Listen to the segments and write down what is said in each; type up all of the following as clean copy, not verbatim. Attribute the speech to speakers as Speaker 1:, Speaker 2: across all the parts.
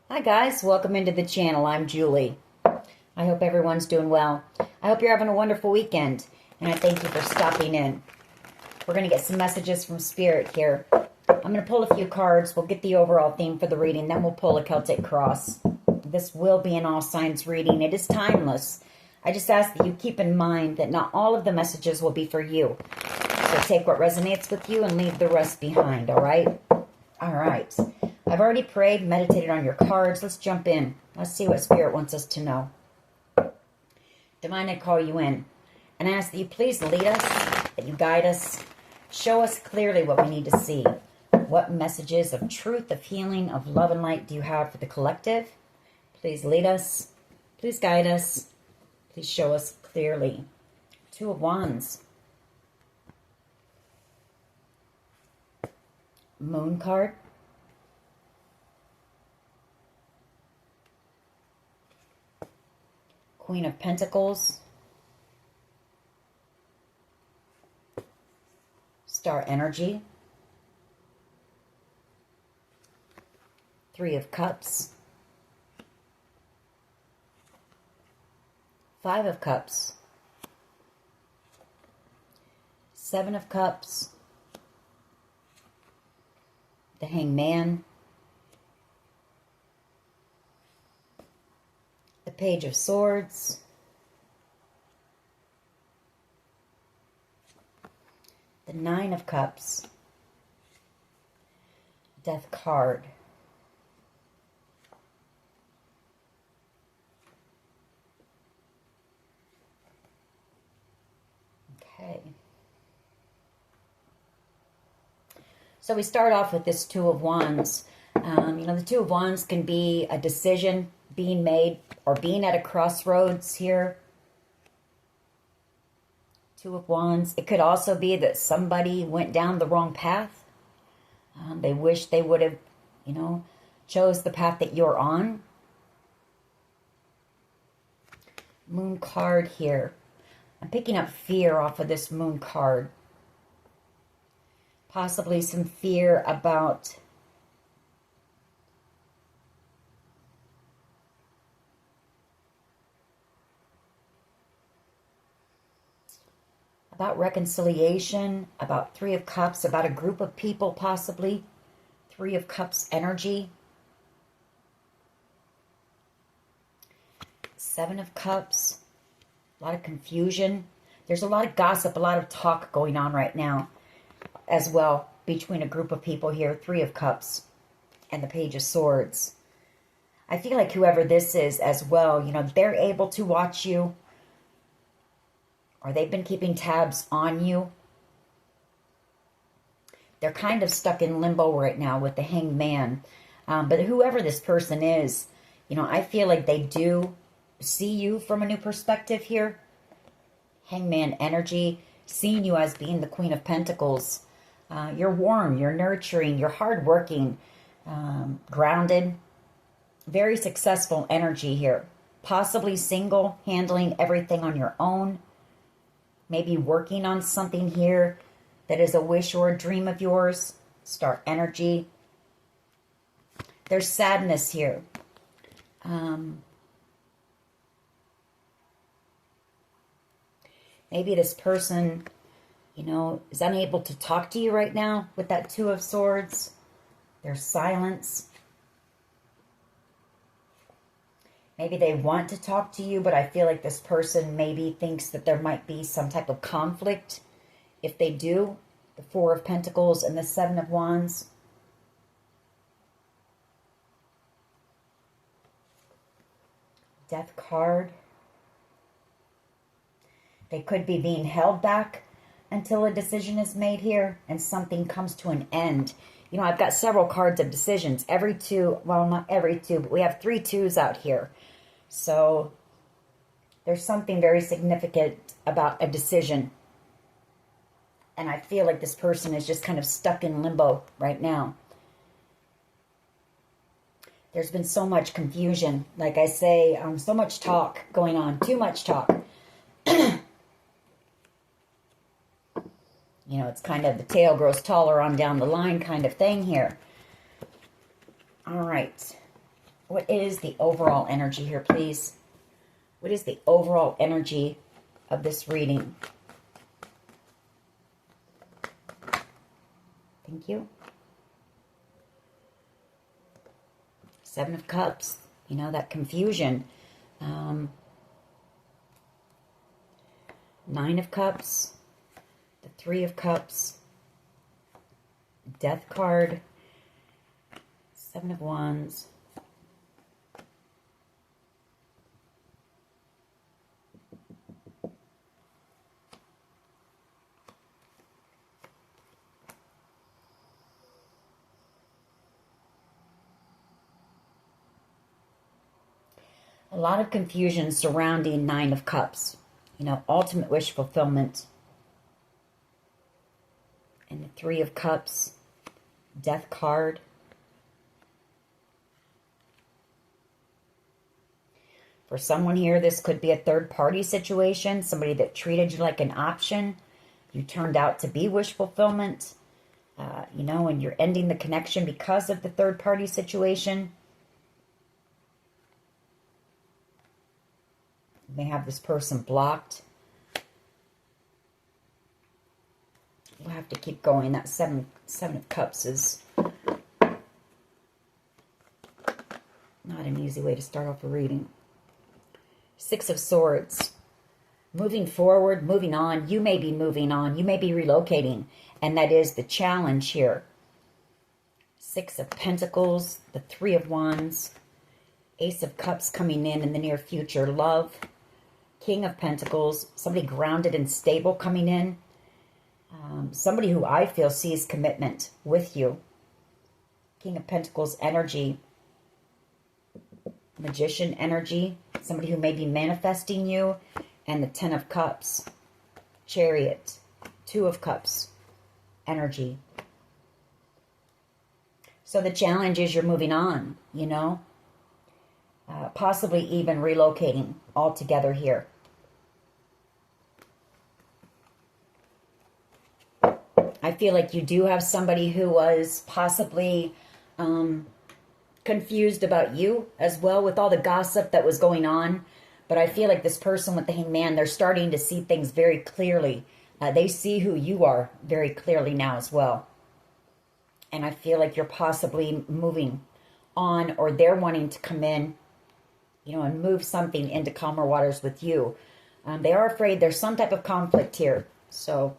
Speaker 1: Hi guys, welcome into the channel. I'm Julie. I hope everyone's doing well. I hope you're having a wonderful weekend, and I thank you for stopping in. We're going to get some messages from Spirit here. I'm going to pull a few cards. We'll get the overall theme for the reading, then we'll pull a Celtic cross. This will be an all signs reading. It is timeless. I just ask that you keep in mind that not all of the messages will be for you. So take what resonates with you and leave the rest behind, all right? All right. I've already prayed, meditated on your cards. Let's jump in. Let's see what Spirit wants us to know. Divine, I call you in and ask that you please lead us, that you guide us, show us clearly what we need to see. What messages of truth, of healing, of love and light do you have for the collective? Please lead us. Please guide us. Please show us clearly. Two of Wands. Moon card. Queen of Pentacles. Star energy. Three of Cups. Five of Cups. Seven of Cups. The Hangman. The Page of Swords. The Nine of Cups. Death card. Okay. So we start off with this Two of Wands. The Two of Wands can be a decision being made or being at a crossroads here. Two of Wands. It could also be that somebody went down the wrong path. They wish they would have, chose the path that you're on. Moon card here. I'm picking up fear off of this Moon card. Possibly some fear about reconciliation, about Three of Cups, about a group of people possibly. Three of Cups energy. Seven of Cups. A lot of confusion. There's a lot of gossip, a lot of talk going on right now as well between a group of people here. Three of Cups and the Page of Swords. I feel like whoever this is as well, they're able to watch you, or they've been keeping tabs on you. They're kind of stuck in limbo right now with the Hangman. But whoever this person is, I feel like they do see you from a new perspective here. Hangman energy, seeing you as being the Queen of Pentacles. You're warm, you're nurturing, you're hardworking, grounded. Very successful energy here. Possibly single, handling everything on your own. Maybe working on something here that is a wish or a dream of yours. Star energy. There's sadness here. Maybe this person, is unable to talk to you right now with that Two of Swords. There's silence. Maybe they want to talk to you, but I feel like this person maybe thinks that there might be some type of conflict. If they do, the Four of Pentacles and the Seven of Wands. Death card. They could be being held back until a decision is made here and something comes to an end. I've got several cards of decisions. Every two, well, not every two, but we have 3 twos out here. So there's something very significant about a decision. And I feel like this person is just kind of stuck in limbo right now. There's been so much confusion. Like I say, so much talk going on. Too much talk. It's kind of the tail grows taller on down the line kind of thing here. All right. What is the overall energy here, please? What is the overall energy of this reading? Thank you. Seven of Cups. You know, that confusion. Nine of Cups. The Three of Cups. Death card. Seven of Wands. A lot of confusion surrounding Nine of Cups. You know, ultimate wish fulfillment. And the Three of Cups. Death card. For someone here, this could be a third-party situation. Somebody that treated you like an option. You turned out to be wish fulfillment. You know, and you're ending the connection because of the third-party situation. You may have this person blocked. We'll have to keep going. That seven of Cups is not an easy way to start off a reading. Six of Swords. Moving forward, moving on. You may be moving on. You may be relocating. And that is the challenge here. Six of Pentacles. The Three of Wands. Ace of Cups coming in the near future. Love. King of Pentacles. Somebody grounded and stable coming in. Somebody who I feel sees commitment with you. King of Pentacles energy. Magician energy. Somebody who may be manifesting you. And the Ten of Cups. Chariot. Two of Cups energy. So the challenge is you're moving on, you know. Possibly even relocating altogether here. I feel like you do have somebody who was possibly confused about you as well with all the gossip that was going on. But I feel like this person with the Hanged Man, they're starting to see things very clearly. They see who you are very clearly now as well. And I feel like you're possibly moving on, or they're wanting to come in, you know, and move something into calmer waters with you. They are afraid there's some type of conflict here. So,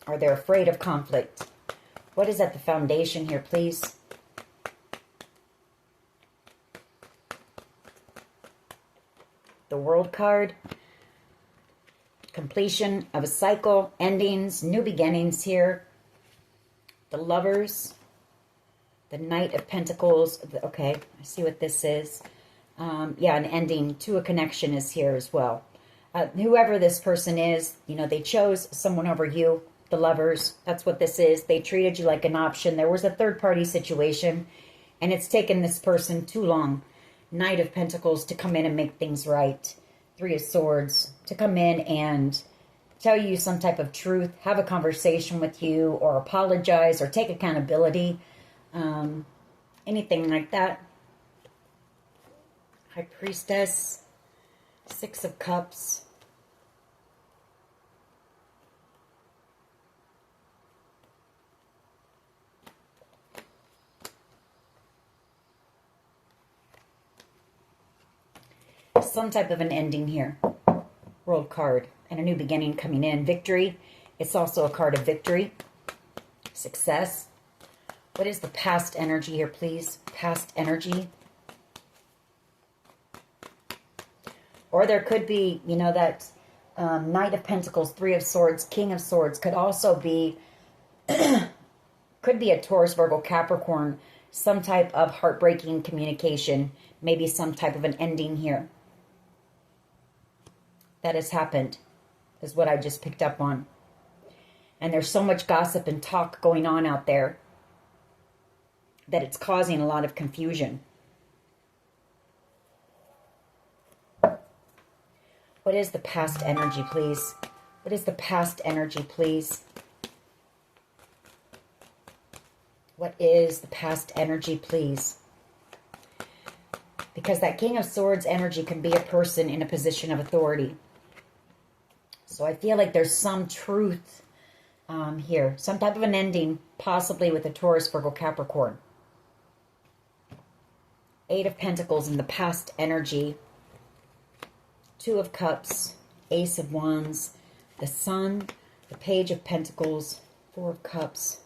Speaker 1: or they're afraid of conflict. What is at the foundation here, please? The World card. Completion of a cycle, endings, new beginnings here. The Lovers. The Knight of Pentacles. Okay, I see what this is. Yeah, an ending to a connection is here as well. Whoever this person is, you know, they chose someone over you. The Lovers, that's what this is. They treated you like an option. There was a third-party situation, and it's taken this person too long. Knight of Pentacles to come in and make things right. Three of Swords to come in and tell you some type of truth, have a conversation with you, or apologize, or take accountability. Anything like that. High Priestess. Six of Cups. Some type of an ending here. World card. And a new beginning coming in. Victory. It's also a card of victory. Success. What is the past energy here, please? Past energy. Or there could be, you know, that Knight of Pentacles, Three of Swords, King of Swords could also be, could be a Taurus, Virgo, Capricorn, some type of heartbreaking communication, maybe some type of an ending here. That has happened, is what I just picked up on. And there's so much gossip and talk going on out there that it's causing a lot of confusion. What is the past energy, please? What is the past energy, please? What is the past energy, please? Because that King of Swords energy can be a person in a position of authority. So I feel like there's some truth here. Some type of an ending, possibly with a Taurus, Virgo, Capricorn. Eight of Pentacles in the past energy. Two of Cups, Ace of Wands, the Sun, the Page of Pentacles, Four of Cups.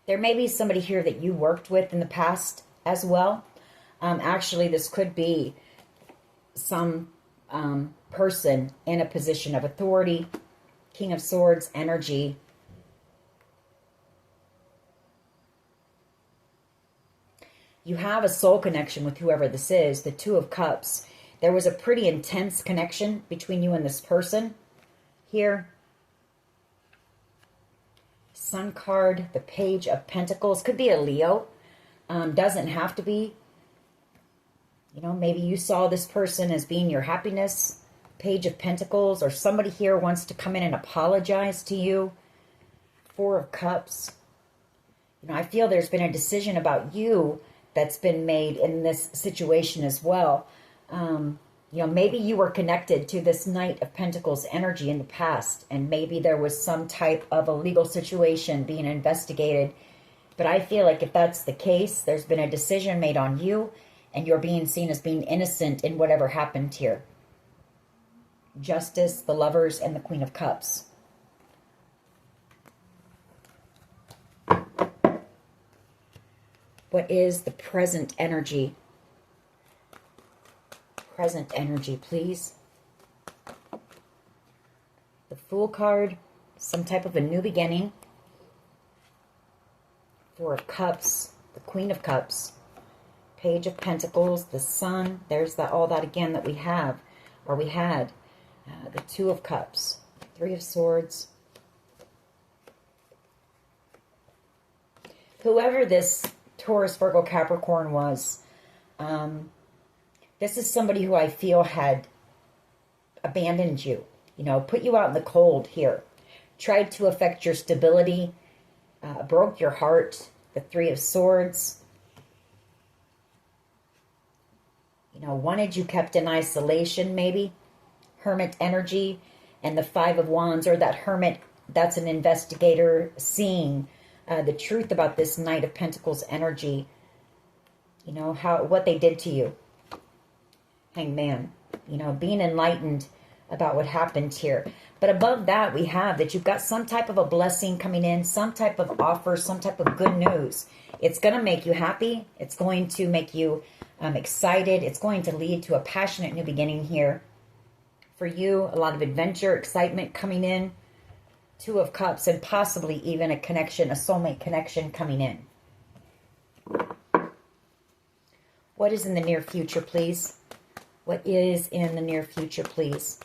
Speaker 1: There may be somebody here that you worked with in the past as well. Actually, this could be some person in a position of authority. King of Swords energy. You have a soul connection with whoever this is. The Two of Cups. There was a pretty intense connection between you and this person here. Sun card, the Page of Pentacles. Could be a Leo. Doesn't have to be. You know, maybe you saw this person as being your happiness. Page of Pentacles. Or somebody here wants to come in and apologize to you. Four of Cups. You know, I feel there's been a decision about you that's been made in this situation as well. You know, maybe you were connected to this Knight of Pentacles energy in the past, and maybe there was some type of a legal situation being investigated. But I feel like if that's the case, there's been a decision made on you, and you're being seen as being innocent in whatever happened here. Justice, the Lovers, and the Queen of Cups. What is the present energy? Present energy, please. The Fool card, some type of a new beginning. Four of Cups, the Queen of Cups, Page of Pentacles, the Sun. There's that, all that again that we have, or we had. The Two of Cups, Three of Swords. Whoever this Taurus, Virgo, Capricorn was, this is somebody who I feel had abandoned you, you know, put you out in the cold here, tried to affect your stability, broke your heart. The Three of Swords, you know, wanted you kept in isolation maybe. Hermit energy, and the Five of Wands, or that Hermit, that's an investigator seeing the truth about this Knight of Pentacles energy. You know, what they did to you. Hangman, you know, being enlightened about what happened here. But above that, we have that you've got some type of a blessing coming in, some type of offer, some type of good news. It's going to make you happy. It's going to make you excited. It's going to lead to a passionate new beginning here. For you, a lot of adventure, excitement coming in. Two of Cups, and possibly even a connection, a soulmate connection coming in. What is in the near future, please? What is in the near future, please?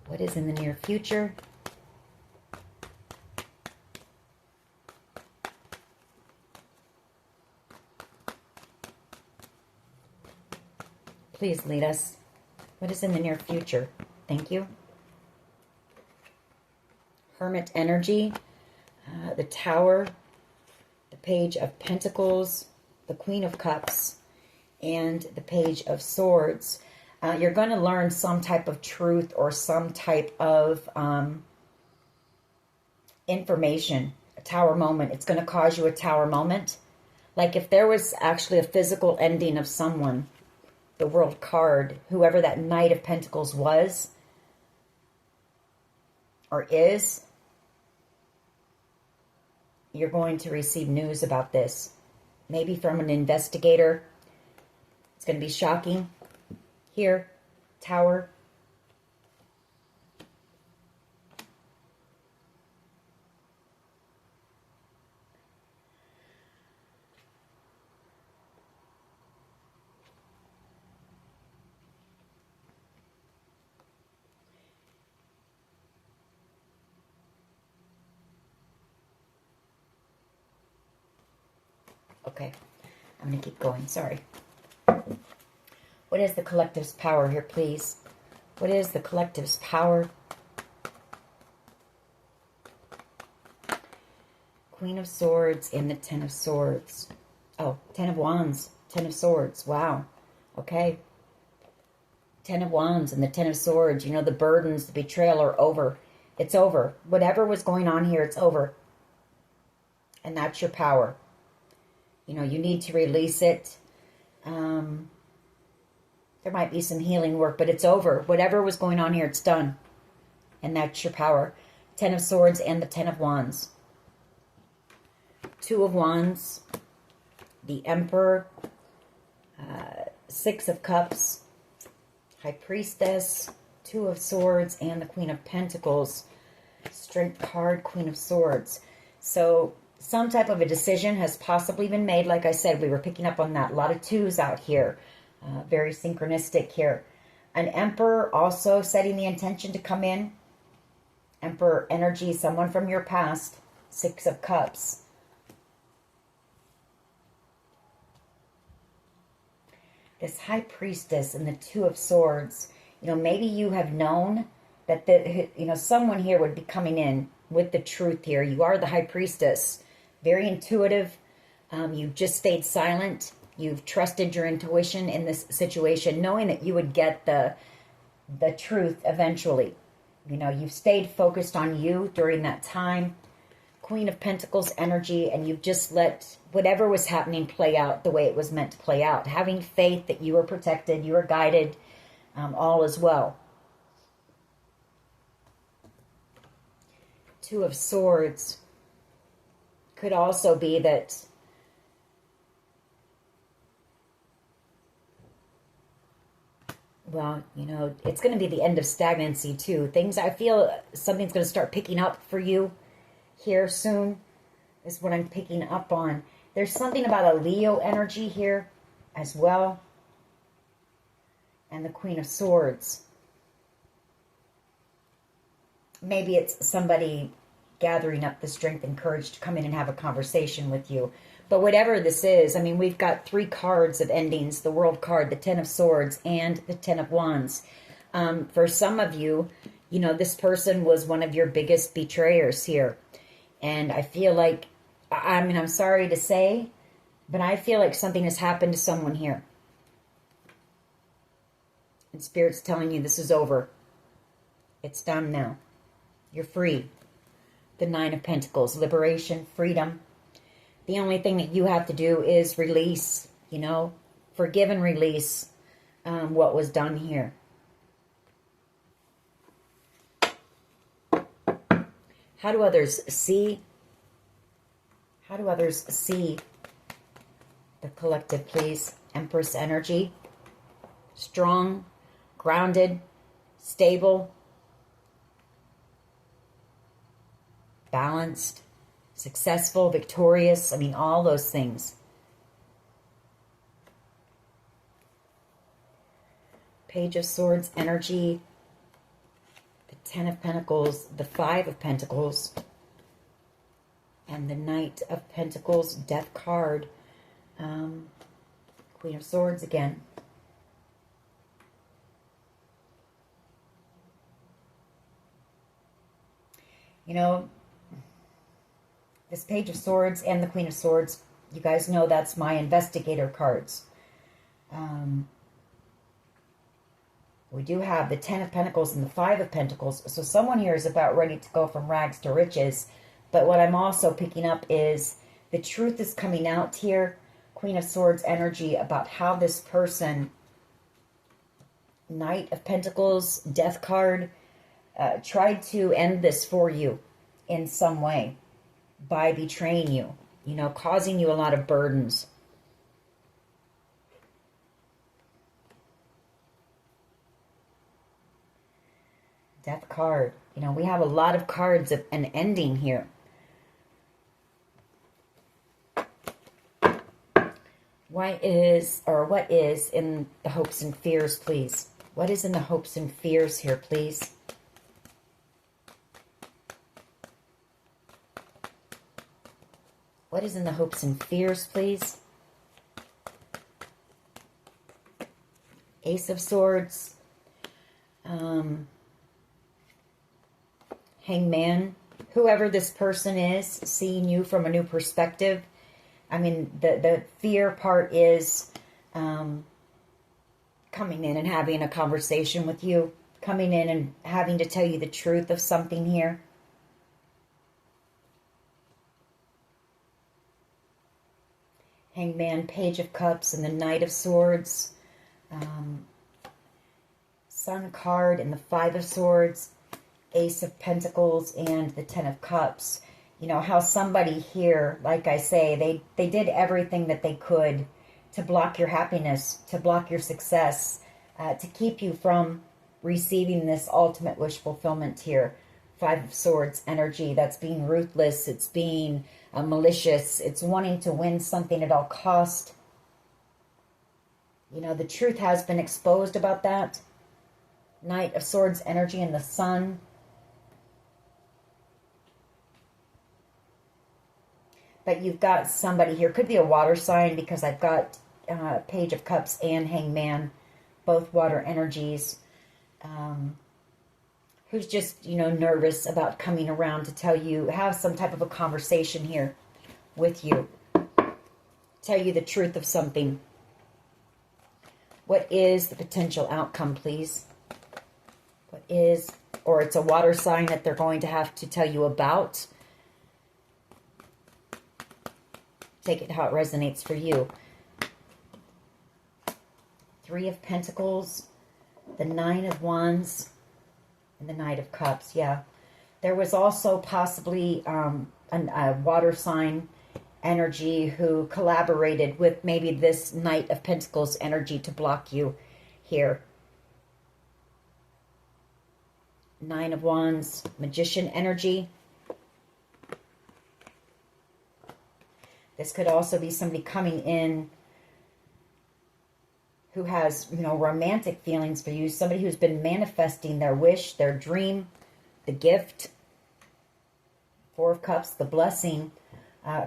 Speaker 1: What is in the near future? Please lead us. What is in the near future? Thank you. Hermit energy. The Tower, the Page of Pentacles, the Queen of Cups, and the Page of Swords. You're going to learn some type of truth or some type of information, a Tower moment. It's going to cause you a Tower moment. Like if there was actually a physical ending of someone, the World card, whoever that Knight of Pentacles was or is, you're going to receive news about this. Maybe from an investigator. It's going to be shocking. Here, Tower. Okay, I'm going to keep going. Sorry. What is the collective's power here, please? What is the collective's power? Queen of Swords and the Ten of Swords. Oh, Ten of Wands, Ten of Swords. Wow. Okay. Ten of Wands and the Ten of Swords. You know, the burdens, the betrayal are over. It's over. Whatever was going on here, it's over. And that's your power. You know, you need to release it. There might be some healing work, but it's over. Whatever was going on here, it's done. And that's your power. Ten of Swords and the Ten of Wands. Two of Wands. The Emperor. Six of Cups. High Priestess. Two of Swords and the Queen of Pentacles. Strength card, Queen of Swords. So some type of a decision has possibly been made. Like I said, we were picking up on that. A lot of twos out here. Very synchronistic here. An Emperor also setting the intention to come in. Emperor energy, someone from your past. Six of Cups. This High Priestess and the Two of Swords. You know, maybe you have known that someone here would be coming in with the truth here. You are the High Priestess. Very intuitive. You've just stayed silent. You've trusted your intuition in this situation, knowing that you would get the truth eventually. You know, you've stayed focused on you during that time. Queen of Pentacles energy, and you've just let whatever was happening play out the way it was meant to play out. Having faith that you were protected, you were guided, all is well. Two of Swords could also be that well, you know, it's going to be the end of stagnancy too. Things, I feel something's going to start picking up for you here soon is what I'm picking up on. There's something about a Leo energy here as well. And the Queen of Swords. Maybe it's somebody gathering up the strength and courage to come in and have a conversation with you. But whatever this is, I mean, we've got three cards of endings. The World card, the Ten of Swords, and the Ten of Wands. For some of you, you know, this person was one of your biggest betrayers here. And I feel like, I mean, I'm sorry to say, but I feel like something has happened to someone here. And Spirit's telling you this is over. It's done now. You're free. The Nine of Pentacles, liberation, freedom. The only thing that you have to do is release, you know, forgive and release what was done here. How do others see? How do others see the collective, please? Empress energy. Strong, grounded, stable, balanced, successful, victorious. I mean, all those things. Page of Swords energy. The Ten of Pentacles. The Five of Pentacles. And the Knight of Pentacles. Death card. Queen of Swords again. You know, this Page of Swords and the Queen of Swords, you guys know that's my investigator cards. We do have the Ten of Pentacles and the Five of Pentacles. So someone here is about ready to go from rags to riches. But what I'm also picking up is the truth is coming out here. Queen of Swords energy about how this person, Knight of Pentacles, Death card, tried to end this for you in some way. By betraying you, you know, causing you a lot of burdens. Death card. You know, we have a lot of cards of an ending here. What is in the hopes and fears, please? What is in the hopes and fears here, please? What is in the hopes and fears, please? Ace of Swords. Hangman, whoever this person is, seeing you from a new perspective. I mean, the fear part is coming in and having a conversation with you, coming in and having to tell you the truth of something here. Hangman, Page of Cups, and the Knight of Swords. Sun card and the Five of Swords. Ace of Pentacles and the Ten of Cups. You know, how somebody here, like I say, they did everything that they could to block your happiness, to block your success, to keep you from receiving this ultimate wish fulfillment here. Five of Swords energy, that's being ruthless, it's being malicious, it's wanting to win something at all cost. You know, the truth has been exposed about that. Knight of Swords energy and the Sun. But you've got somebody here, could be a water sign, because I've got Page of Cups and Hangman, both water energies, who's just, you know, nervous about coming around to tell you, have some type of a conversation here with you, tell you the truth of something. What is the potential outcome, please? What is, or it's a water sign that they're going to have to tell you about. Take it how it resonates for you. Three of Pentacles, the Nine of Wands, and the Knight of Cups. Yeah. There was also possibly a water sign energy who collaborated with maybe this Knight of Pentacles energy to block you here. Nine of Wands, Magician energy. This could also be somebody coming in who has, you know, romantic feelings for you. Somebody who's been manifesting their wish, their dream, the gift. Four of Cups, the blessing,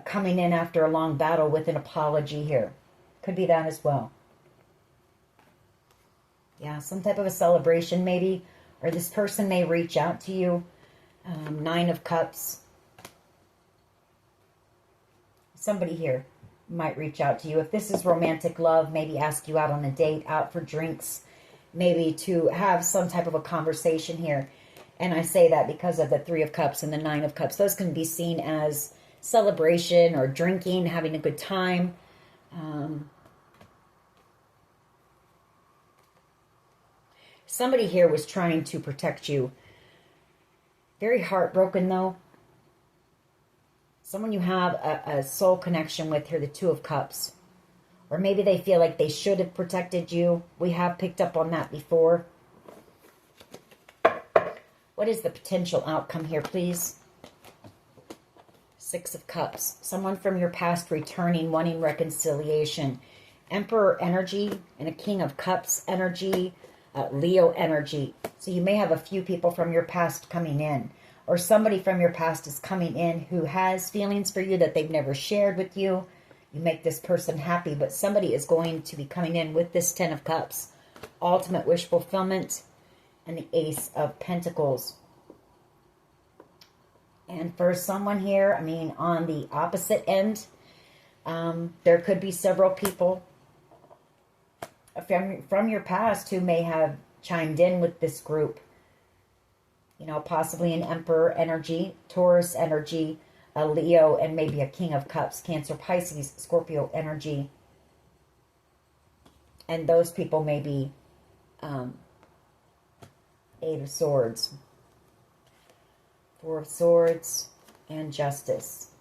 Speaker 1: coming in after a long battle with an apology here. Could be that as well. Yeah, some type of a celebration maybe. Or this person may reach out to you. Nine of Cups. Somebody here might reach out to you. If this is romantic love, maybe ask you out on a date, out for drinks, maybe to have some type of a conversation here. And I say that because of the Three of Cups and the Nine of Cups. Those can be seen as celebration or drinking, having a good time. Somebody here was trying to protect you. Very heartbroken, though. Someone you have a soul connection with here, the Two of Cups. Or maybe they feel like they should have protected you. We have picked up on that before. What is the potential outcome here, please? Six of Cups. Someone from your past returning, wanting reconciliation. Emperor energy and a King of Cups energy. Leo energy. So you may have a few people from your past coming in. Or somebody from your past is coming in who has feelings for you that they've never shared with you. You make this person happy, but somebody is going to be coming in with this Ten of Cups. Ultimate wish fulfillment and the Ace of Pentacles. And for someone here, I mean, on the opposite end, there could be several people from your past who may have chimed in with this group. You know, possibly an Emperor energy, Taurus energy, a Leo, and maybe a King of Cups, Cancer, Pisces, Scorpio energy. And those people may be Eight of Swords, Four of Swords, and Justice.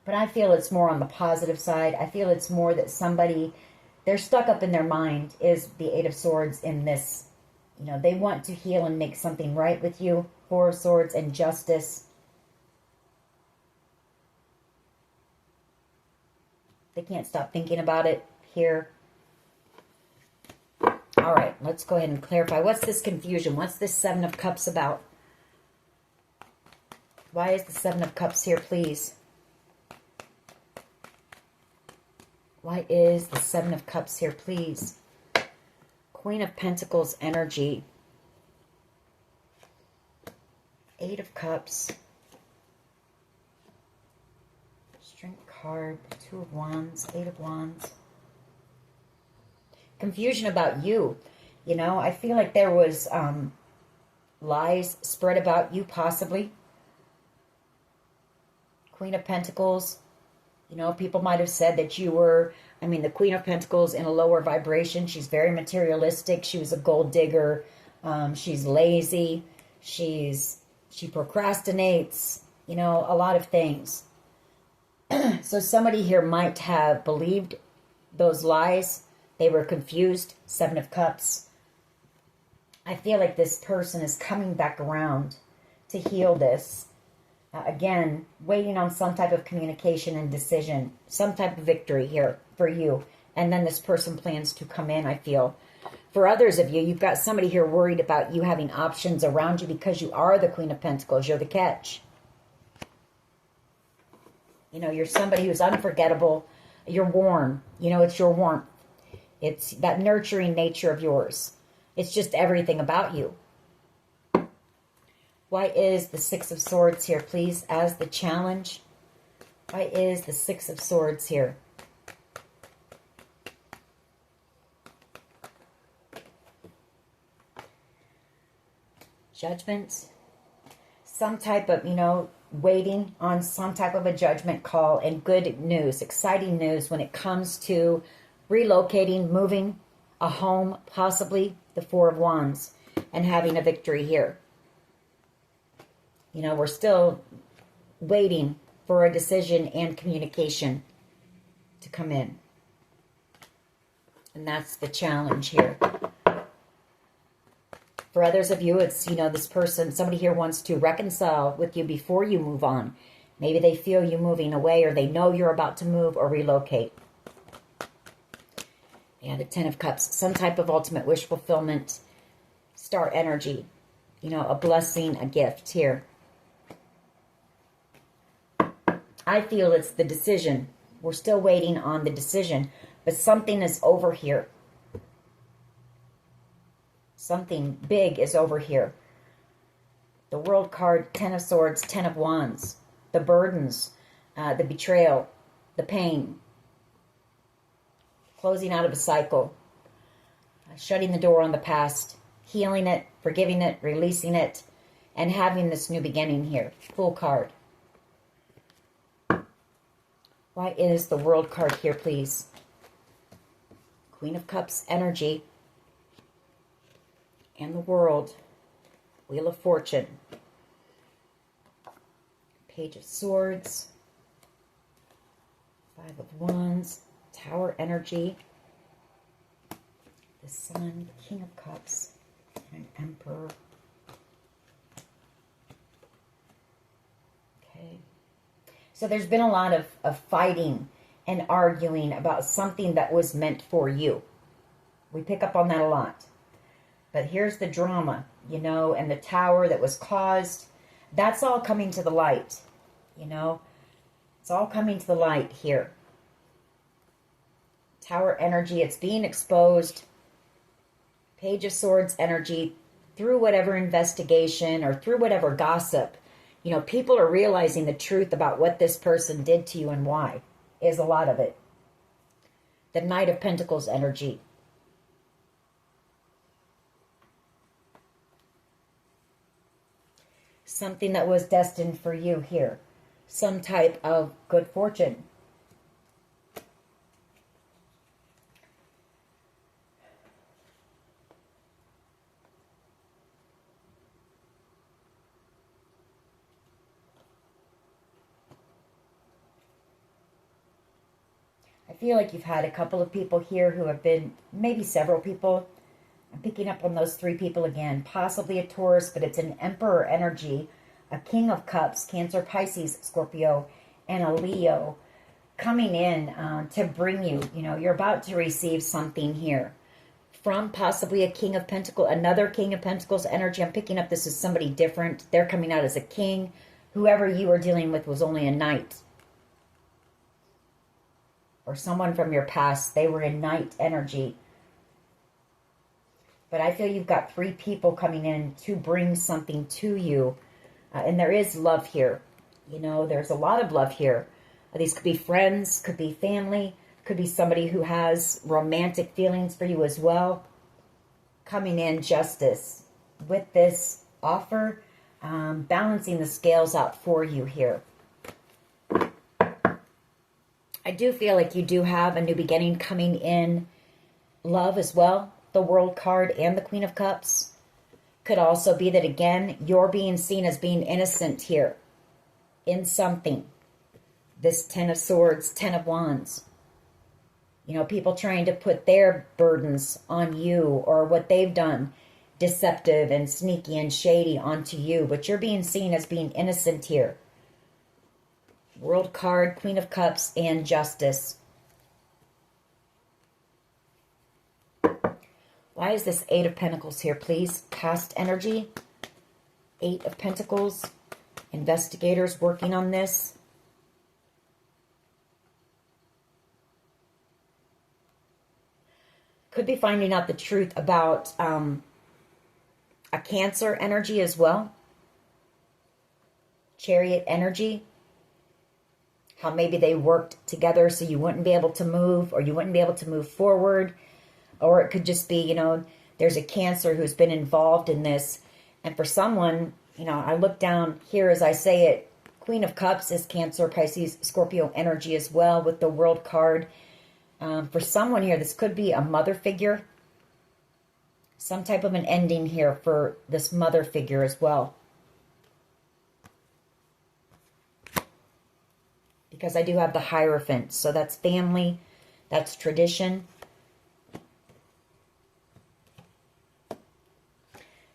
Speaker 1: But I feel it's more on the positive side. I feel it's more that somebody, they're stuck up in their mind is the Eight of Swords in this. You know, they want to heal and make something right with you. Four of Swords and Justice. They can't stop thinking about it here. All right, let's go ahead and clarify. What's this confusion? What's this Seven of Cups about? Why is the Seven of Cups here, please? Why is the Seven of Cups here, please? Queen of Pentacles energy. Eight of Cups. Strength card. Two of Wands. Eight of Wands. Confusion about you. You know, I feel like there was lies spread about you, possibly. Queen of Pentacles. You know, people might have said that you were, I mean, the Queen of Pentacles in a lower vibration. She's very materialistic. She was a gold digger. She's lazy. She procrastinates. You know, a lot of things. So somebody here might have believed those lies. They were confused. Seven of Cups. I feel like this person is coming back around to heal this. Again, waiting on some type of communication and decision. Some type of victory here for you. And then this person plans to come in, I feel. For others of you, you've got somebody here worried about you having options around you because you are the Queen of Pentacles. You're the catch. You know, you're somebody who's unforgettable. You're warm. You know, it's your warmth. It's that nurturing nature of yours. It's just everything about you. Why is the Six of Swords here, please, as the challenge? Why is the Six of Swords here? Judgment. Some type of, you know, waiting on some type of a judgment call, and good news, exciting news when it comes to relocating, moving a home, possibly the Four of Wands, and having a victory here. You know, we're still waiting for a decision and communication to come in. And that's the challenge here. For others of you, it's, you know, this person, somebody here wants to reconcile with you before you move on. Maybe they feel you moving away, or they know you're about to move or relocate. Yeah, the Ten of Cups. Some type of ultimate wish fulfillment. Star energy. You know, a blessing, a gift here. I feel it's the decision. We're still waiting on the decision, but something is over here. Something big is over here. The World card, Ten of Swords, Ten of Wands. The burdens, the betrayal, the pain. Closing out of a cycle. Shutting the door on the past. Healing it, forgiving it, releasing it, and having this new beginning here. Fool card. Why is the World card here, please? Queen of Cups energy. And the World. Wheel of Fortune. Page of Swords. Five of Wands. Tower energy. The Sun. King of Cups. And an Emperor. Okay. So there's been a lot of fighting and arguing about something that was meant for you. We pick up on that a lot. But here's the drama, you know, and the tower that was caused. That's all coming to the light, you know. It's all coming to the light here. Tower energy, it's being exposed. Page of Swords energy, through whatever investigation or through whatever gossip. You know, people are realizing the truth about what this person did to you and why, is a lot of it. The Knight of Pentacles energy. Something that was destined for you here. Some type of good fortune. I feel like you've had a couple of people here who have been, maybe several people. I'm picking up on those three people again. Possibly a Taurus, but it's an Emperor energy, a King of Cups, Cancer, Pisces, Scorpio, and a Leo coming in to bring you, you know, you're about to receive something here from possibly a King of Pentacles, another King of Pentacles energy. I'm picking up this is somebody different. They're coming out as a king. Whoever you were dealing with was only a knight. Or someone from your past, they were in knight energy. But I feel you've got 3 people coming in to bring something to you. And there is love here. You know, there's a lot of love here. These could be friends, could be family, could be somebody who has romantic feelings for you as well. Coming in justice with this offer, balancing the scales out for you here. I do feel like you do have a new beginning coming in love as well. The World card and the Queen of Cups. Could also be that, again, you're being seen as being innocent here in something. This 10 of Swords, 10 of Wands. You know, people trying to put their burdens on you or what they've done, deceptive and sneaky and shady, onto you. But you're being seen as being innocent here. World card, Queen of Cups, and Justice. Why is this 8 of Pentacles here, please? Past energy. 8 of Pentacles. Investigators working on this. Could be finding out the truth about a Cancer energy as well. Chariot energy. How maybe they worked together so you wouldn't be able to move, or you wouldn't be able to move forward. Or it could just be, you know, there's a Cancer who's been involved in this. And for someone, you know, I look down here as I say it, Queen of Cups is Cancer, Pisces, Scorpio energy as well with the World card. For someone here, this could be a mother figure. Some type of an ending here for this mother figure as well. Because I do have the Hierophant. So that's family. That's tradition.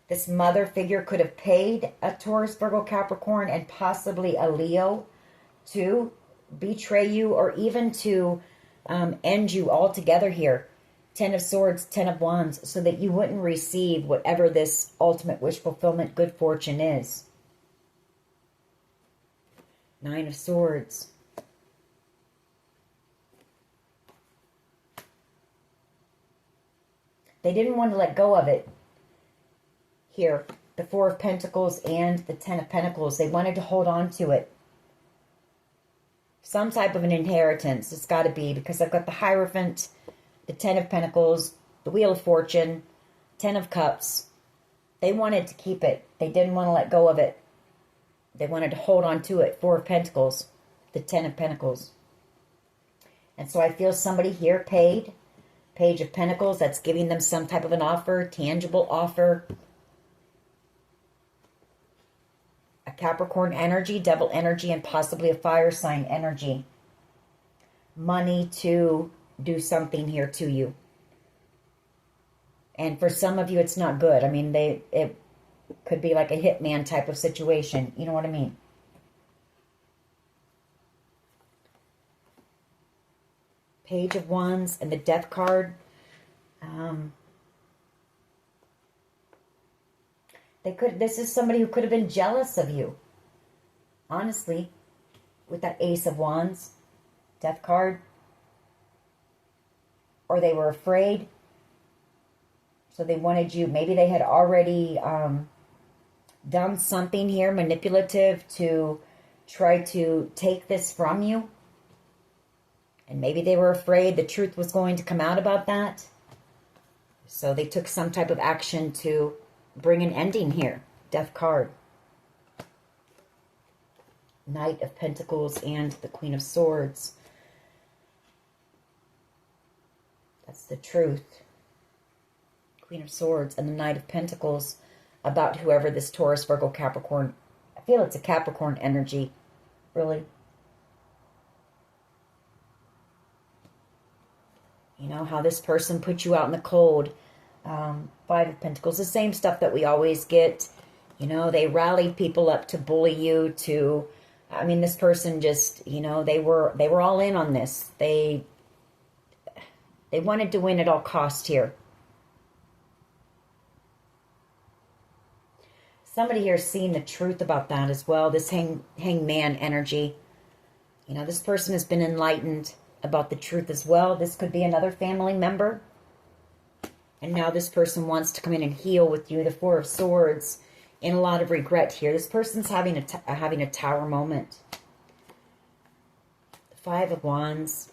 Speaker 1: This mother figure could have paid a Taurus, Virgo, Capricorn, and possibly a Leo to betray you, or even to end you altogether here. 10 of Swords, 10 of Wands, so that you wouldn't receive whatever this ultimate wish fulfillment, good fortune is. 9 of Swords. They didn't want to let go of it. Here, the 4 of Pentacles and the 10 of Pentacles. They wanted to hold on to it. Some type of an inheritance. It's got to be, because I've got the Hierophant, the 10 of Pentacles, the Wheel of Fortune, 10 of Cups. They wanted to keep it. They didn't want to let go of it. They wanted to hold on to it. 4 of Pentacles, the 10 of Pentacles. And so I feel somebody here paid. Page of Pentacles, that's giving them some type of an offer, tangible offer. A Capricorn energy, Devil energy, and possibly a fire sign energy. Money to do something here to you. And for some of you, it's not good. I mean, it could be like a hitman type of situation. You know what I mean? Page of Wands and the Death card. This is somebody who could have been jealous of you. Honestly, with that Ace of Wands, Death card. Or they were afraid. So they wanted you, maybe they had already done something here manipulative to try to take this from you. And maybe they were afraid the truth was going to come out about that. So they took some type of action to bring an ending here. Death card. Knight of Pentacles and the Queen of Swords. That's the truth. Queen of Swords and the Knight of Pentacles about whoever this Taurus, Virgo, Capricorn. I feel it's a Capricorn energy. Really. You know, how this person put you out in the cold. 5 of Pentacles, the same stuff that we always get. You know, they rallied people up to bully you, to, I mean, this person just, you know, they were all in on this. They wanted to win at all cost here. Somebody here is seeing the truth about that as well. This hangman energy. You know, this person has been enlightened about the truth as well. This could be another family member. And now this person wants to come in and heal with you. The Four of Swords, and a lot of regret here. This person's having a tower moment. The Five of Wands,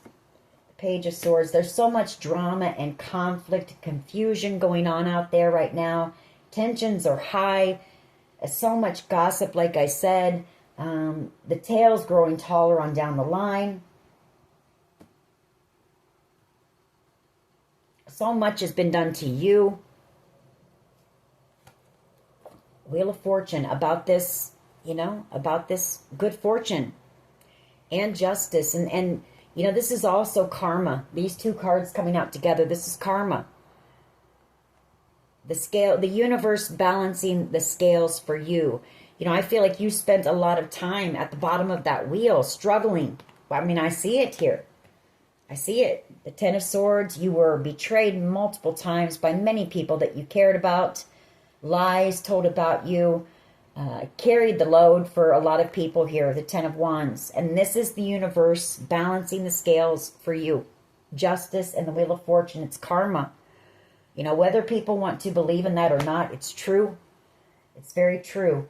Speaker 1: the Page of Swords. There's so much drama and conflict, confusion going on out there right now. Tensions are high. So much gossip, like I said. The tail's growing taller on down the line. So much has been done to you. Wheel of Fortune, about this, about this good fortune and justice. And this is also karma. These two cards coming out together, this is karma. The scale, the universe balancing the scales for you. I feel like you spent a lot of time at the bottom of that wheel, struggling. I mean, I see it here. I see it. The Ten of Swords, you were betrayed multiple times by many people that you cared about. Lies told about you. Carried the load for a lot of people here, the Ten of Wands. And this is the universe balancing the scales for you. Justice and the Wheel of Fortune, it's karma. Whether people want to believe in that or not, it's true. It's very true.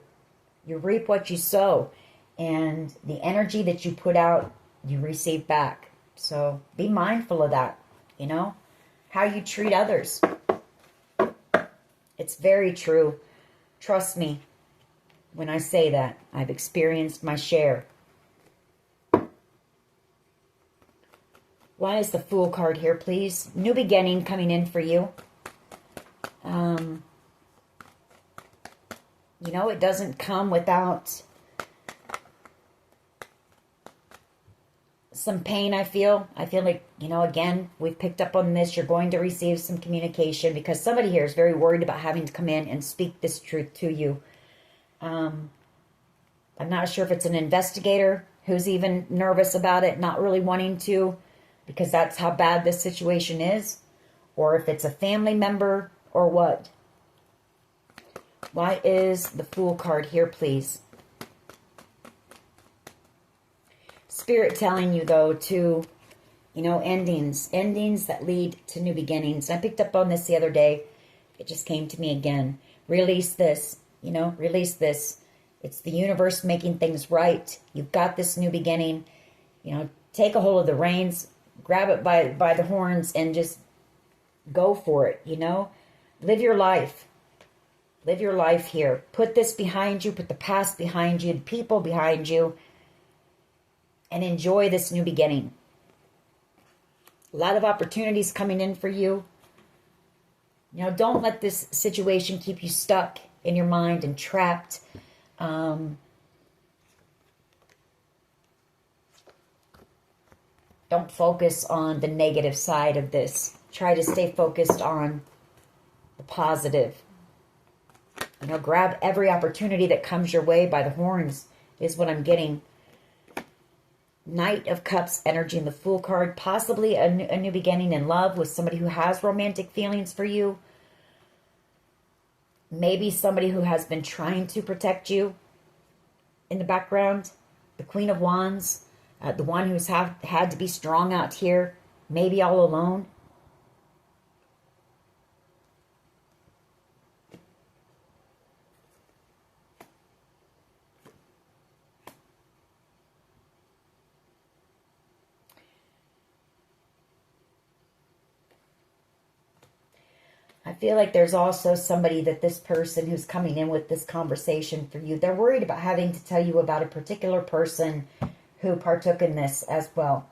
Speaker 1: You reap what you sow. And the energy that you put out, you receive back. So be mindful of that, how you treat others. It's very true. Trust me when I say that. I've experienced my share. Why is the Fool card here, please? New beginning coming in for you. It doesn't come without some pain, I feel. I feel like, again, we've picked up on this. You're going to receive some communication because somebody here is very worried about having to come in and speak this truth to you. I'm not sure if it's an investigator who's even nervous about it, not really wanting to, because that's how bad this situation is, or if it's a family member or what. Why is the Fool card here, please? Spirit telling you, though, to, endings that lead to new beginnings. And I picked up on this the other day. It just came to me again. Release this, release this. It's the universe making things right. You've got this new beginning. Take a hold of the reins, grab it by the horns, and just go for it, Live your life. Live your life here. Put this behind you. Put the past behind you. The people behind you. And enjoy this new beginning. A lot of opportunities coming in for you. Don't let this situation keep you stuck in your mind and trapped. Don't focus on the negative side of this. Try to stay focused on the positive. Grab every opportunity that comes your way by the horns is what I'm getting. Knight of Cups energy in the Fool card. Possibly a new beginning in love with somebody who has romantic feelings for you. Maybe somebody who has been trying to protect you in the background. The Queen of Wands. The one who's had to be strong out here. Maybe all alone. I feel like there's also somebody that this person who's coming in with this conversation for you, they're worried about having to tell you about a particular person who partook in this as well.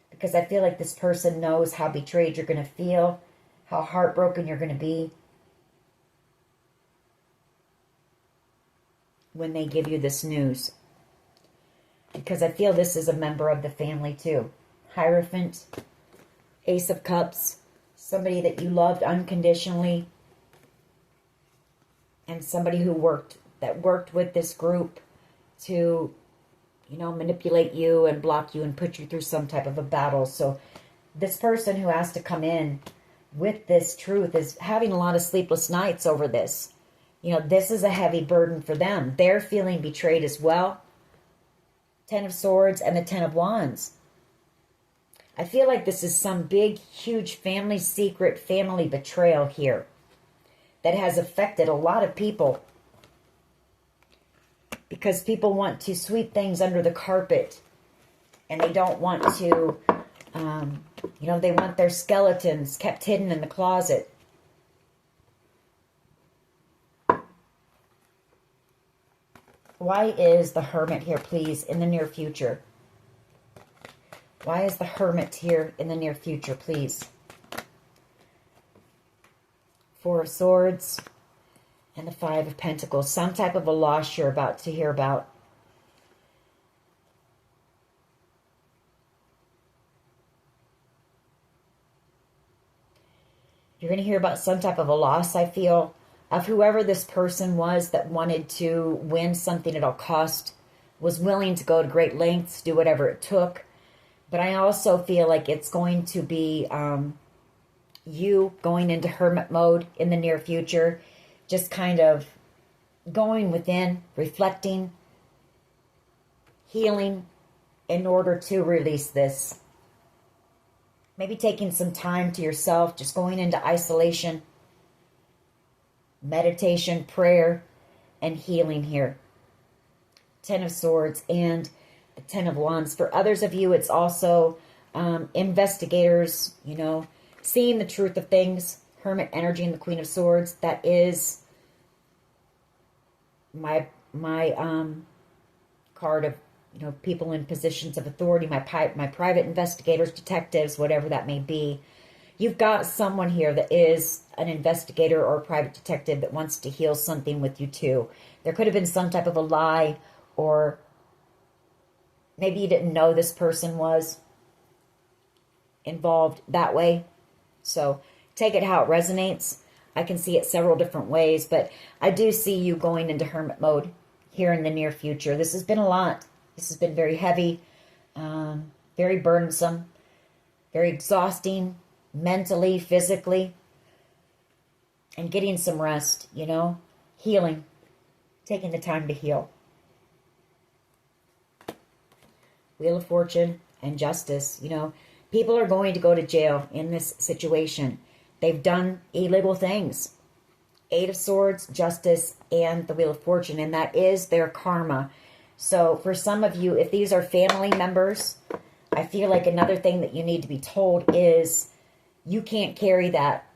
Speaker 1: Because I feel like this person knows how betrayed you're going to feel, how heartbroken you're going to be when they give you this news. Because I feel this is a member of the family too. Hierophant, Ace of Cups, somebody that you loved unconditionally, and somebody who worked with this group to, manipulate you and block you and put you through some type of a battle. So this person who has to come in with this truth is having a lot of sleepless nights over this. This is a heavy burden for them. They're feeling betrayed as well. Ten of Swords and the Ten of Wands. I feel like this is some big, huge family secret, family betrayal here that has affected a lot of people, because people want to sweep things under the carpet and they don't want to, you know, they want their skeletons kept hidden in the closet. Why is the Hermit here, please, in the near future? Why is the Hermit here in the near future, please? Four of Swords and the Five of Pentacles. Some type of a loss you're about to hear about. You're going to hear about some type of a loss, I feel, of whoever this person was that wanted to win something at all cost, was willing to go to great lengths, do whatever it took. But I also feel like it's going to be you going into hermit mode in the near future, just kind of going within, reflecting, healing in order to release this. Maybe taking some time to yourself, just going into isolation, meditation, prayer, and healing here. Ten of Swords and the Ten of Wands. For others of you, it's also investigators, you know, seeing the truth of things. Hermit energy and the Queen of Swords. That is my card of, you know, people in positions of authority, my private investigators, detectives, whatever that may be. You've got someone here that is an investigator or a private detective that wants to heal something with you too. There could have been some type of a lie, or maybe you didn't know this person was involved that way. So take it how it resonates. I can see it several different ways, but I do see you going into hermit mode here in the near future. This has been a lot. This has been very heavy, very burdensome, very exhausting, mentally, physically, and getting some rest, you know, healing, taking the time to heal. Wheel of Fortune and Justice. You know, people are going to go to jail in this situation. They've done illegal things. Eight of Swords, Justice, and the Wheel of Fortune, and that is their karma. So for some of you, if these are family members, I feel like another thing that you need to be told is you can't carry that.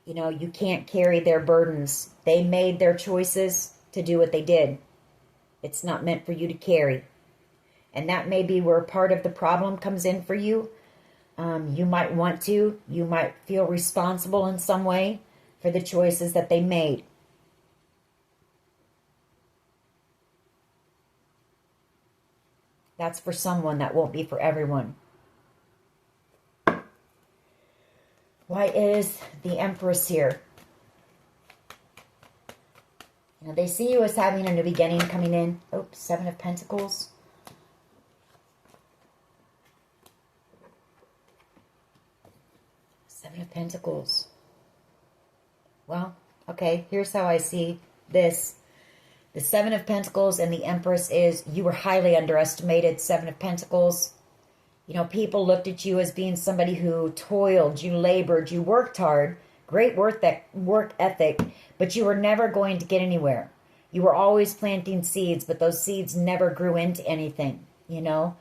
Speaker 1: You know, you can't carry their burdens. They made their choices to do what they did. It's not meant for you to carry. And that may be where part of the problem comes in for you. You might want to. You might feel responsible in some way for the choices that they made. That's for someone. That won't be for everyone. Why is the Empress here? You know, they see you as having a new beginning coming in. Oh, Seven of Pentacles. Seven of Pentacles. Well, okay, here's how I see this. The Seven of Pentacles and the Empress is you were highly underestimated. Seven of Pentacles. You know, people looked at you as being somebody who toiled, you labored, you worked hard, great work ethic, but you were never going to get anywhere. You were always planting seeds, but those seeds never grew into anything, you know?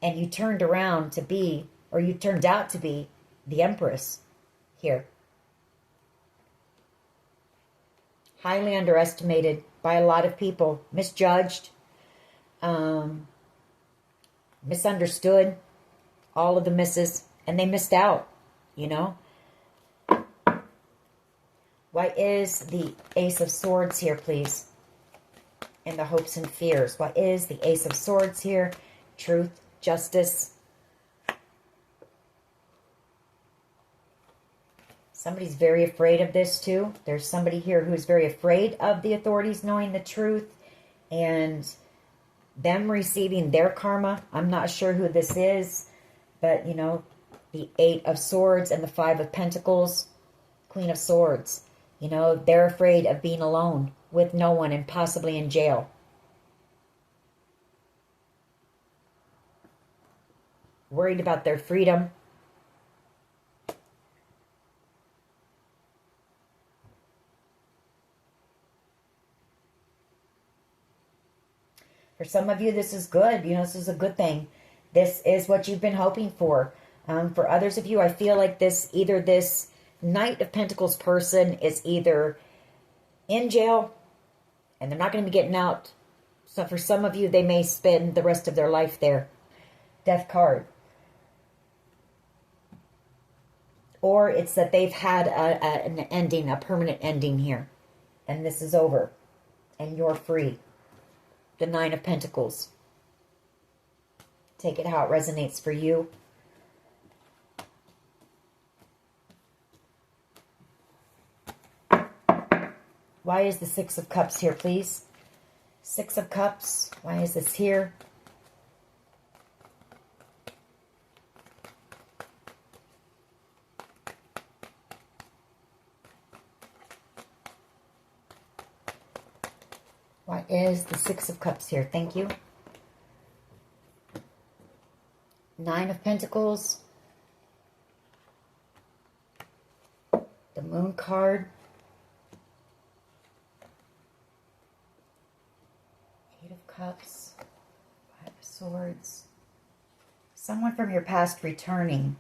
Speaker 1: And you turned around to be, or you turned out to be, the Empress here. Highly underestimated by a lot of people, misjudged, misunderstood, all of the misses, and they missed out, you know. Why is the Ace of Swords here, please? In the hopes and fears. Why is the Ace of Swords here? Truth, justice. Somebody's very afraid of this too. There's somebody here who's very afraid of the authorities knowing the truth and them receiving their karma. I'm not sure who this is, but you know, the Eight of Swords and the Five of Pentacles, Queen of Swords. You know, they're afraid of being alone with no one and possibly in jail. worried about their freedom. For some of you, this is good. You know, this is a good thing. This is what you've been hoping for. For others of you, I feel like either this Knight of Pentacles person is either in jail and they're not going to be getting out. So for some of you, they may spend the rest of their life there. Death card. Or it's that they've had an ending, a permanent ending here. And this is over. And you're free. The Nine of Pentacles. Take it how it resonates for you. Why is the Six of Cups here, please? Six of Cups. Why is this here? Why is the Six of Cups here? Thank you. Nine of Pentacles. The Moon card. Eight of Cups. Five of Swords. Someone from your past returning.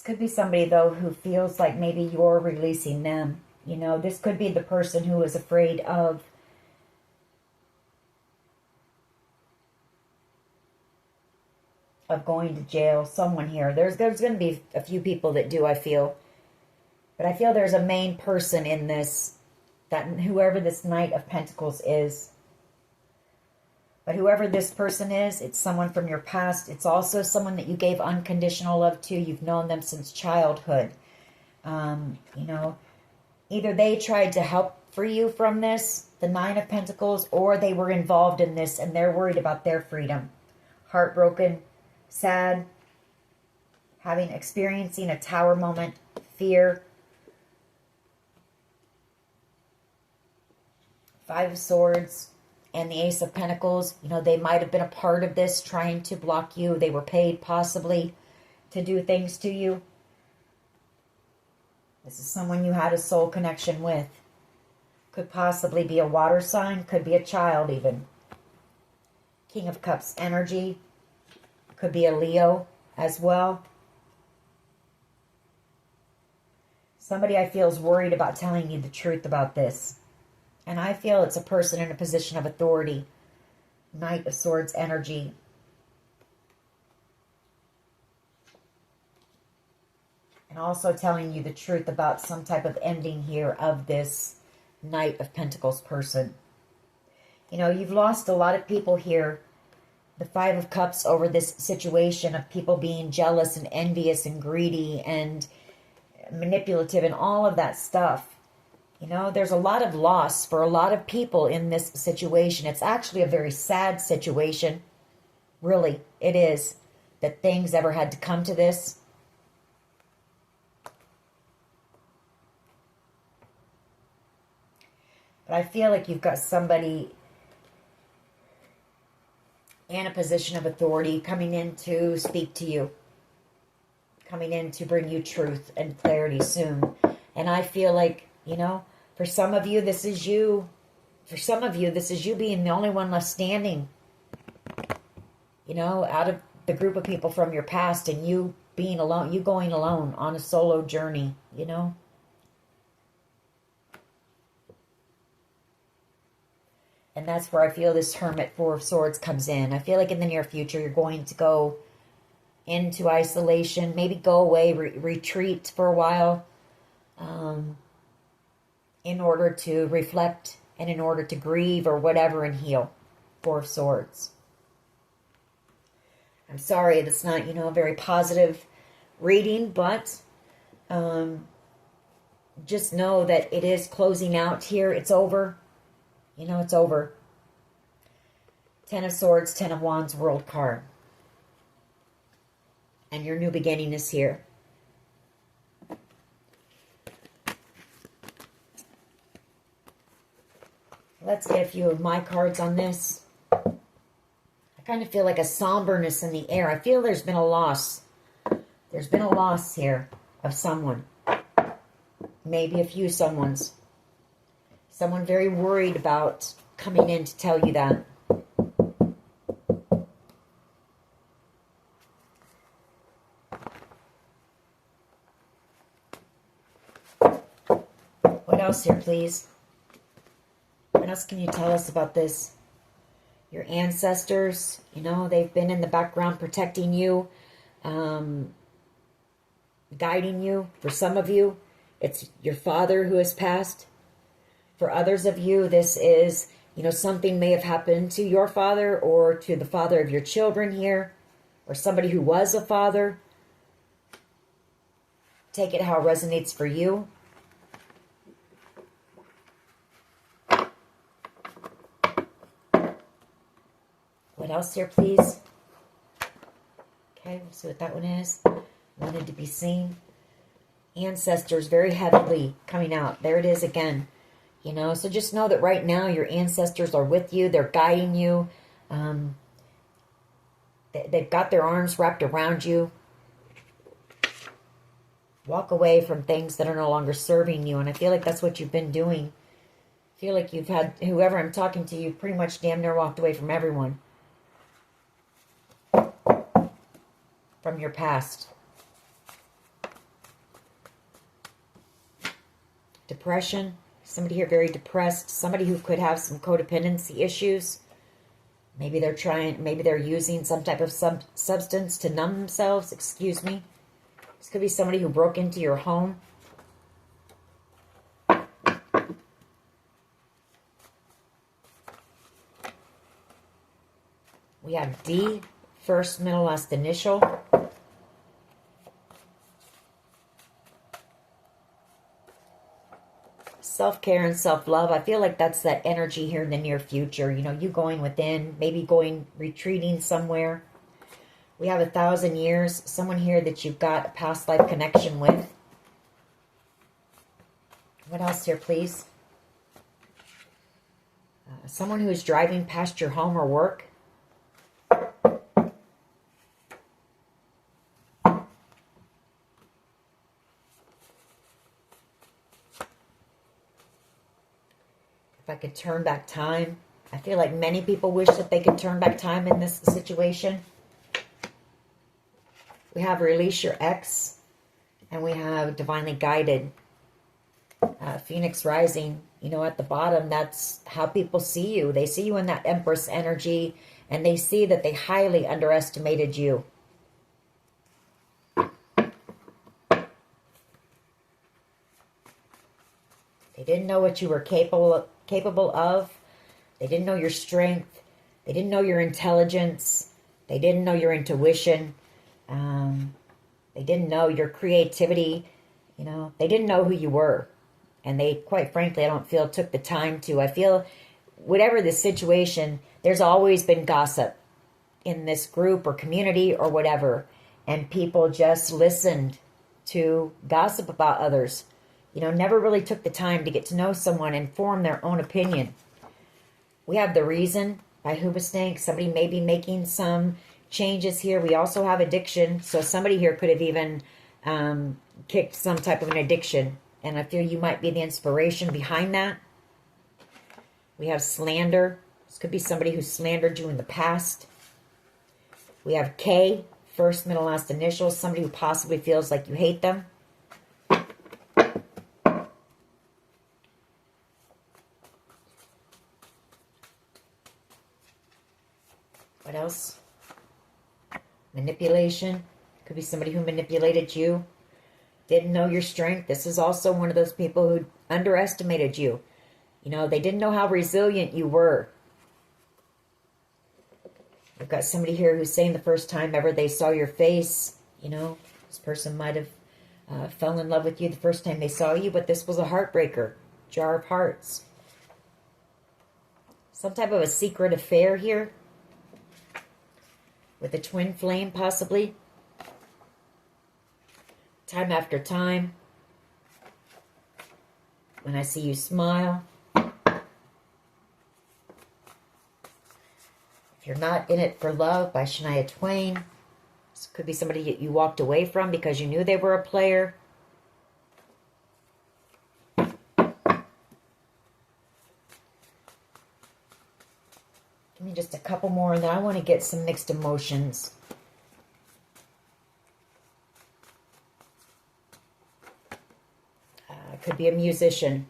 Speaker 1: Could be somebody, though, who feels like maybe you're releasing them. You know, this could be the person who is afraid of going to jail. Someone here. There's going to be a few people that do, I feel. But I feel there's a main person in this, that whoever this Knight of Pentacles is. But whoever this person is, it's someone from your past. It's also someone that you gave unconditional love to. You've known them since childhood. You know, either they tried to help free you from this, the Nine of Pentacles, or they were involved in this and they're worried about their freedom. Heartbroken, sad, experiencing a tower moment, fear. Five of Swords. And the Ace of Pentacles, you know, they might have been a part of this, trying to block you. They were paid, possibly, to do things to you. This is someone you had a soul connection with. Could possibly be a water sign. Could be a child, even. King of Cups energy. Could be a Leo as well. Somebody I feel is worried about telling you the truth about this. And I feel it's a person in a position of authority. Knight of Swords energy. And also telling you the truth about some type of ending here of this Knight of Pentacles person. You know, you've lost a lot of people here. The Five of Cups over this situation of people being jealous and envious and greedy and manipulative and all of that stuff. You know, there's a lot of loss for a lot of people in this situation. It's actually a very sad situation. Really, it is. That things ever had to come to this. But I feel like you've got somebody in a position of authority coming in to speak to you. Coming in to bring you truth and clarity soon. And I feel like, you know, for some of you, this is you. For some of you, this is you being the only one left standing. You know, out of the group of people from your past and you being alone, you going alone on a solo journey, you know. And that's where I feel this Hermit, Four of Swords comes in. I feel like in the near future, you're going to go into isolation, maybe go away, retreat for a while. In order to reflect and in order to grieve or whatever and heal. Four of Swords. I'm sorry that's not, you know, a very positive reading, but just know that it is closing out here. It's over. You know, it's over. Ten of Swords, Ten of Wands, World card. And your new beginning is here. Let's get a few of my cards on this. I kind of feel like a somberness in the air. I feel there's been a loss. There's been a loss here of someone. Maybe a few someones. Someone very worried about coming in to tell you that. What else here, please? What else can you tell us about this? Your ancestors, you know, they've been in the background protecting you, guiding you. For some of you, it's your father who has passed. For others of you, this is, you know, something may have happened to your father or to the father of your children here, or somebody who was a father. Take it how it resonates for you. What else here, please? Okay, we'll see what that one is. Wanted to be seen. Ancestors very heavily coming out. There it is again. You know, so just know that right now your ancestors are with you. They're guiding you. They've got their arms wrapped around you. Walk away from things that are no longer serving you. And I feel like that's what you've been doing. I feel like you've had, whoever I'm talking to, you've pretty much damn near walked away from everyone. From your past. Depression. Somebody here very depressed. Somebody who could have some codependency issues. Maybe they're using some type of substance to numb themselves. Excuse me. This could be somebody who broke into your home. We have D, first, middle, last initial. Self-care and self-love. I feel like that's that energy here in the near future. You know, you going within, maybe retreating somewhere. We have 1,000 years. Someone here that you've got a past life connection with. What else here, please? Someone who is driving past your home or work. If I could turn back time. I feel like many people wish that they could turn back time in this situation. We have release your ex. And we have divinely guided. Phoenix rising. You know, at the bottom, that's how people see you. They see you in that Empress energy. And they see that they highly underestimated you. They didn't know what you were capable of. They didn't know your strength. They didn't know your intelligence. They didn't know your intuition. They didn't know your creativity. You know, they didn't know who you were. And they, quite frankly, I don't feel took the time to. I feel whatever the situation, there's always been gossip in this group or community or whatever. And people just listened to gossip about others. You know, never really took the time to get to know someone and form their own opinion. We have The Reason by Hoobastank. Somebody may be making some changes here. We also have addiction. So somebody here could have even kicked some type of an addiction. And I feel you might be the inspiration behind that. We have slander. This could be somebody who slandered you in the past. We have K, first, middle, last initial. Somebody who possibly feels like you hate them. What else? Manipulation. Could be somebody who manipulated you. Didn't know your strength. This is also one of those people who underestimated you. You know, they didn't know how resilient you were. We've got somebody here who's saying the first time ever they saw your face, you know, this person might have fell in love with you the first time they saw you, but this was a heartbreaker. Jar of Hearts. Some type of a secret affair here. With a twin flame, possibly. Time after time. When I see you smile. If You're Not in It for Love by Shania Twain. This could be somebody that you walked away from because you knew they were a player. Give me just a couple more, and then I want to get some mixed emotions. It could be a musician.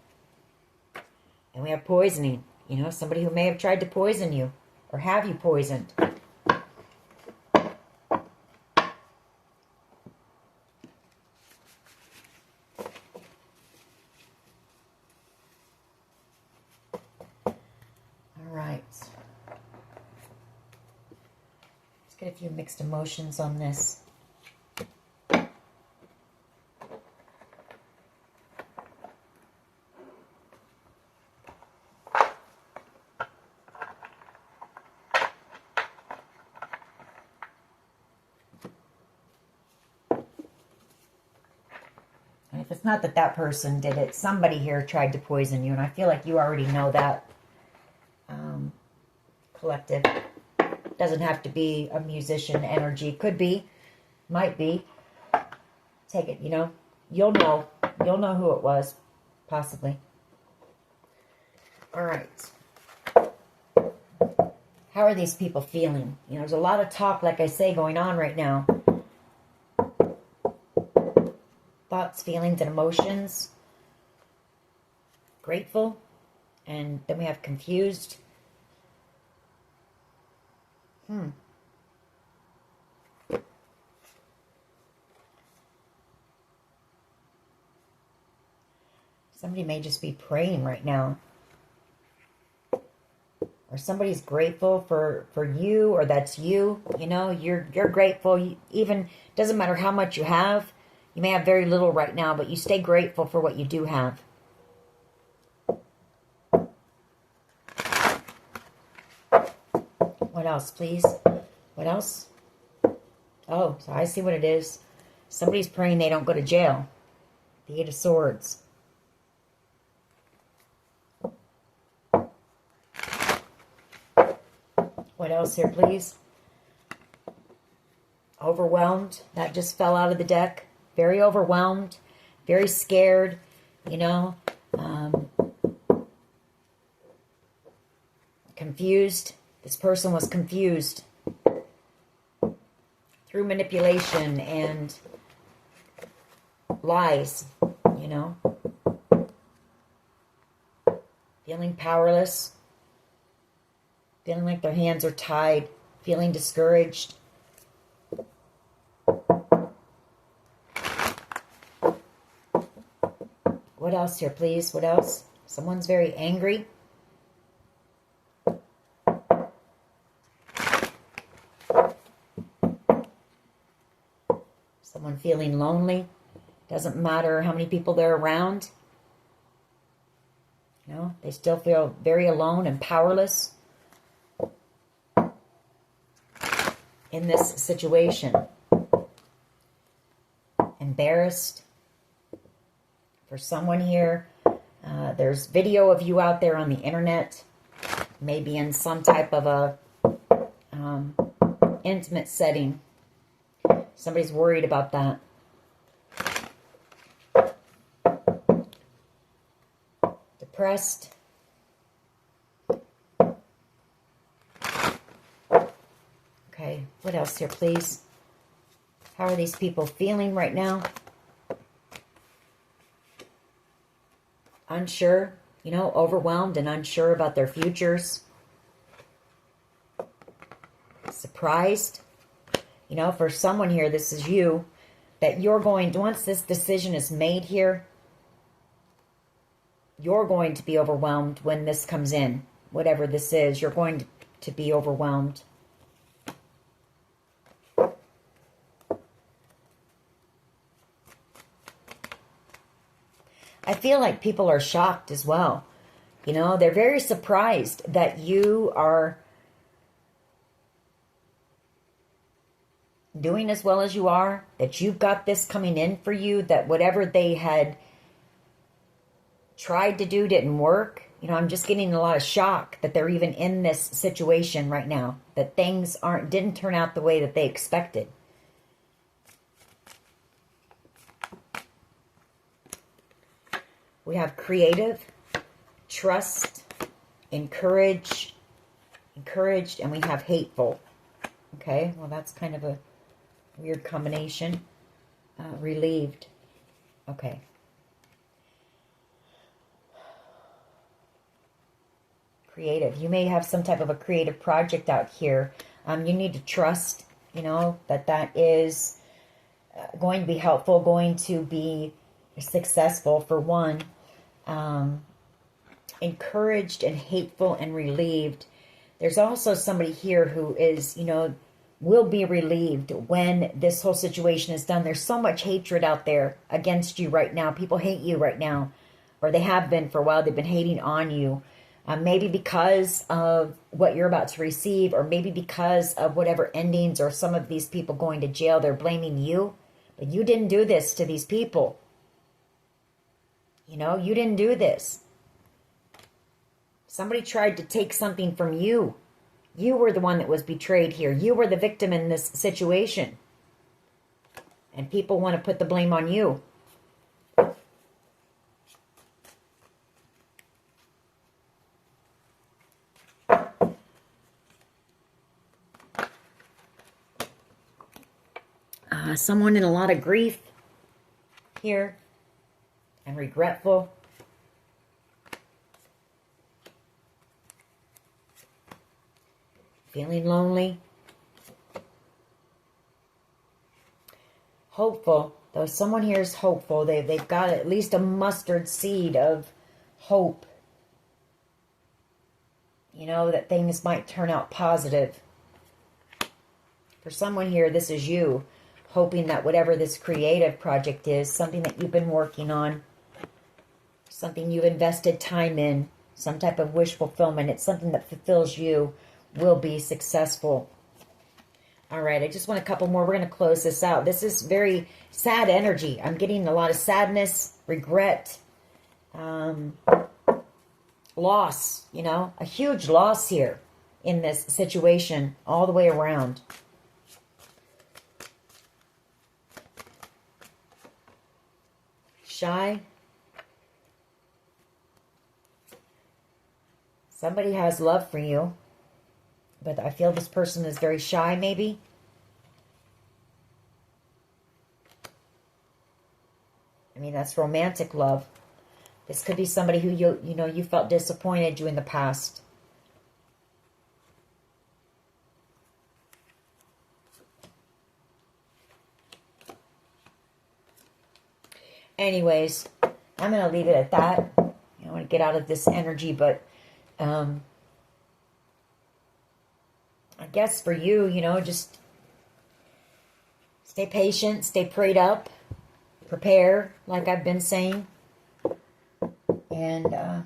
Speaker 1: And we have poisoning. You know, somebody who may have tried to poison you or have you poisoned. All right. Let's get a few mixed emotions on this. If it's not that person did it, somebody here tried to poison you, and I feel like you already know that. Collective. Doesn't have to be a musician energy. Could be. Might be. Take it, you know. You'll know. You'll know who it was. Possibly. All right. How are these people feeling? You know, there's a lot of talk, like I say, going on right now. Thoughts, feelings, and emotions. Grateful. And then we have confused. Somebody may just be praying right now. Or somebody's grateful for you, or that's you. You know, you're grateful. Even doesn't matter how much you have. You may have very little right now, but you stay grateful for what you do have. What else, please? What else? Oh, so I see what it is. Somebody's praying they don't go to jail. The Eight of Swords. What else here, please? Overwhelmed. That just fell out of the deck. Very overwhelmed. Very scared. You know. Confused. This person was confused. Through manipulation and lies. You know. Feeling powerless. Feeling like their hands are tied. Feeling discouraged. What else here, please? What else? Someone's very angry. Someone feeling lonely. Doesn't matter how many people they're around. You know, they still feel very alone and powerless in this situation. Embarrassed. For someone here, there's video of you out there on the internet, maybe in some type of a intimate setting. Somebody's worried about that. Depressed. Okay, what else here, please? How are these people feeling right now? Unsure, you know, overwhelmed and unsure about their futures. Surprised. You know, for someone here, this is you, that you're going, once this decision is made here, you're going to be overwhelmed when this comes in. Whatever this is, you're going to be overwhelmed. I feel like people are shocked as well. You know, they're very surprised that you are doing as well as you are, that you've got this coming in for you, that whatever they had tried to do didn't work. You know, I'm just getting a lot of shock that they're even in this situation right now, that things didn't turn out the way that they expected. We have creative, trust, encouraged, and we have hateful. Okay, well, that's kind of a weird combination. Relieved. Okay. Creative. You may have some type of a creative project out here. You need to trust, you know, that is going to be helpful, going to be successful for one. Encouraged and hateful and relieved. There's also somebody here who is, you know, will be relieved when this whole situation is done. There's so much hatred out there against you right now. People hate you right now, or they have been for a while. They've been hating on you. Maybe because of what you're about to receive, or maybe because of whatever endings, or some of these people going to jail. They're blaming you, but you didn't do this to these people. You know, you didn't do this. Somebody tried to take something from you. You were the one that was betrayed here. You were the victim in this situation. And people want to put the blame on you. Someone in a lot of grief here and regretful. Feeling lonely. Hopeful. Though someone here is hopeful. They've got at least a mustard seed of hope. You know, that things might turn out positive. For someone here, this is you. Hoping that whatever this creative project is, something that you've been working on, something you've invested time in, some type of wish fulfillment, it's something that fulfills you, will be successful. All right, I just want a couple more. We're going to close this out. This is very sad energy. I'm getting a lot of sadness, regret, loss, you know, a huge loss here in this situation all the way around. Shy. Somebody has love for you, but I feel this person is very shy, maybe. I mean, that's romantic love. This could be somebody who you know, you felt disappointed you in the past. Anyways, I'm going to leave it at that. I want to get out of this energy, but I guess for you, you know, just stay patient, stay prayed up, prepare, like I've been saying, and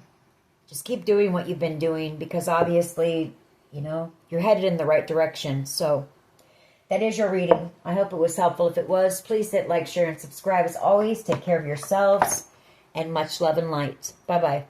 Speaker 1: just keep doing what you've been doing, because obviously, you know, you're headed in the right direction. So that is your reading. I hope it was helpful. If it was, please hit like, share, and subscribe. As always, take care of yourselves, and much love and light. Bye-bye.